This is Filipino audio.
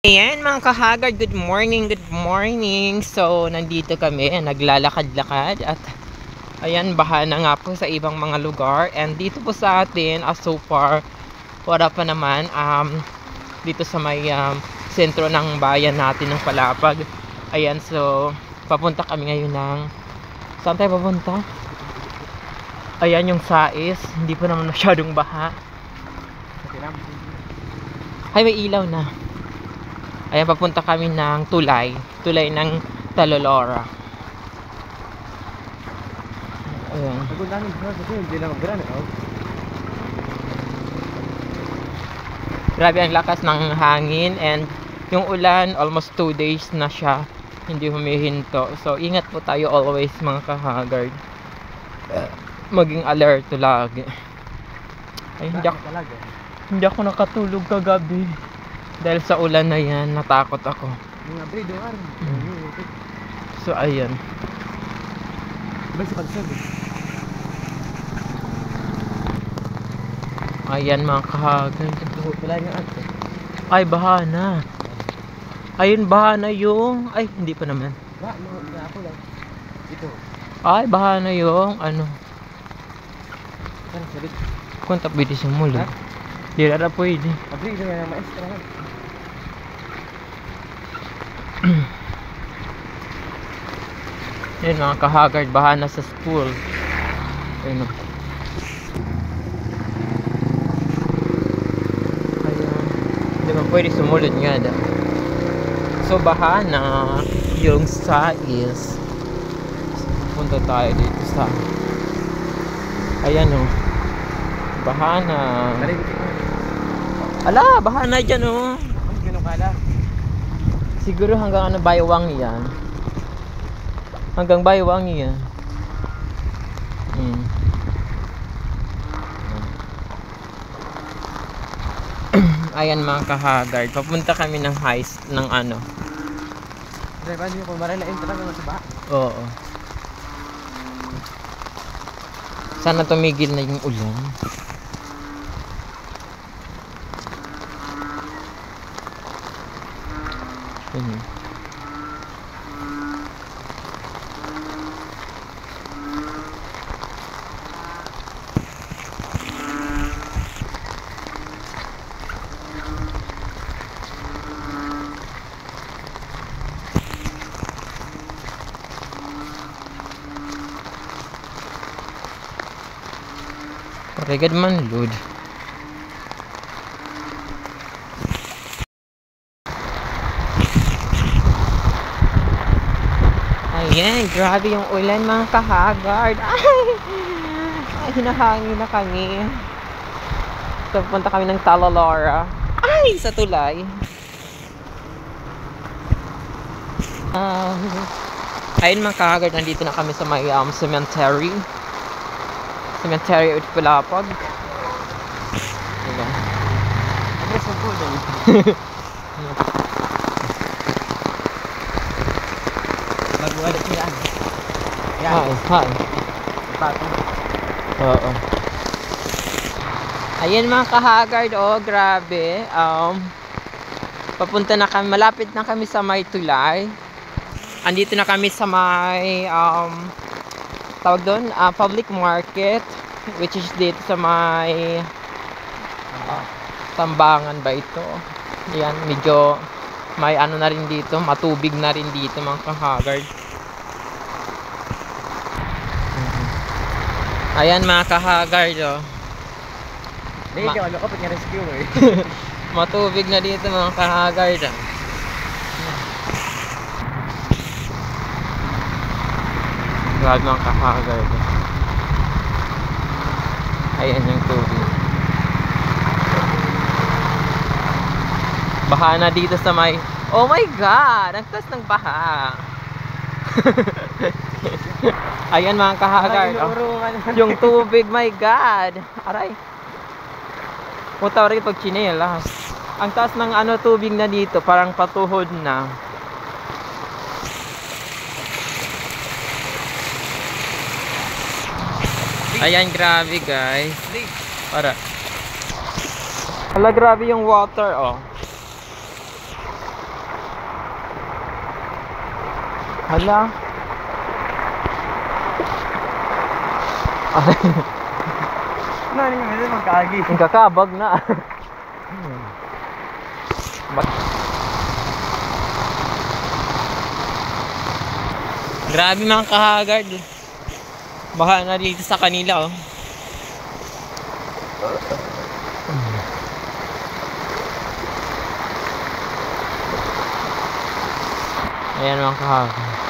Ayan mga kahagard, good morning, good morning. So, nandito kami, naglalakad-lakad at ayan, baha na nga po sa ibang mga lugar. And dito po sa atin, so far, wala pa naman, dito sa may sentro ng bayan natin ng Palapag. Ayan, so, papunta kami ngayon ng, saan tayo papunta? Ayan yung Sais, hindi pa naman masyadong baha. Ay, may ilaw na. Ayan, papunta kami ng tulay ng Talolora. Ayan. Grabe ang lakas ng hangin and yung ulan, almost 2 days na siya hindi humihinto. So, ingat po tayo always mga kahagard. Maging alert lagi. Ay, hindi ako nakatulog kagabi. Dahil sa ulan na yan, natakot ako. So, ayan. Ayan mga kahagard. Ay, baha na. Ayun, baha na yung... Ay, hindi pa naman. Ay, baha na yung... Ano? Kung tapos yung mulo. Di na pwede. Yan mga kahagard, baha na sa school. Ayun. Ayan. Hindi ba pwede sumulod nga da. So baha na yung Sais. Punta tayo dito sa ayan o. Baha na. Ala, baha na dyan o. Siguro hanggang ano, Baywang yan. Hanggang Baywang yan. Ayan mga kahagard, papunta kami ng ng ano. Oo. Sana tumigil na yung ulan. Regad man load. Ayan, grabe yung ulan mga kahagard. Ay, hinahangin na kami. So, punta kami ng Talolora. Ay, sa tulay. Ayun mga kahagard, nandito na kami sa may cemetery. Cemetery at Palapag. Ayan. Mag-uwalit nila. Hi. Oo. Ayan mga kahagard, oh, grabe. Papunta na kami, malapit na kami sa may tulay. Andito na kami sa may tawag doon, public market, which is dito sa may Tambangan ba ito? Ayan, medyo may ano na rin dito, matubig na rin dito mga kahagard. Ayan mga kahagard, oh. Matubig na dito mga kahagard. Grabe mga kahagard. Ayan yung tubig. Baha na dito sa may... Oh my God! Ang taas ng baha. Ayan mga kahagard. Yung tubig, my God. Aray. Punta rin pag chinelas. Ang taas ng ano, tubig na dito. Parang patuhod na. Ayan, grabe guys. Para. Hala, grabe yung water, oh. Hala. Ano yung medyo magkaagi? Ang kakabag na. Grabe mga kahagard. Baka na dito sa kanila oh. Ayan mga kahagard.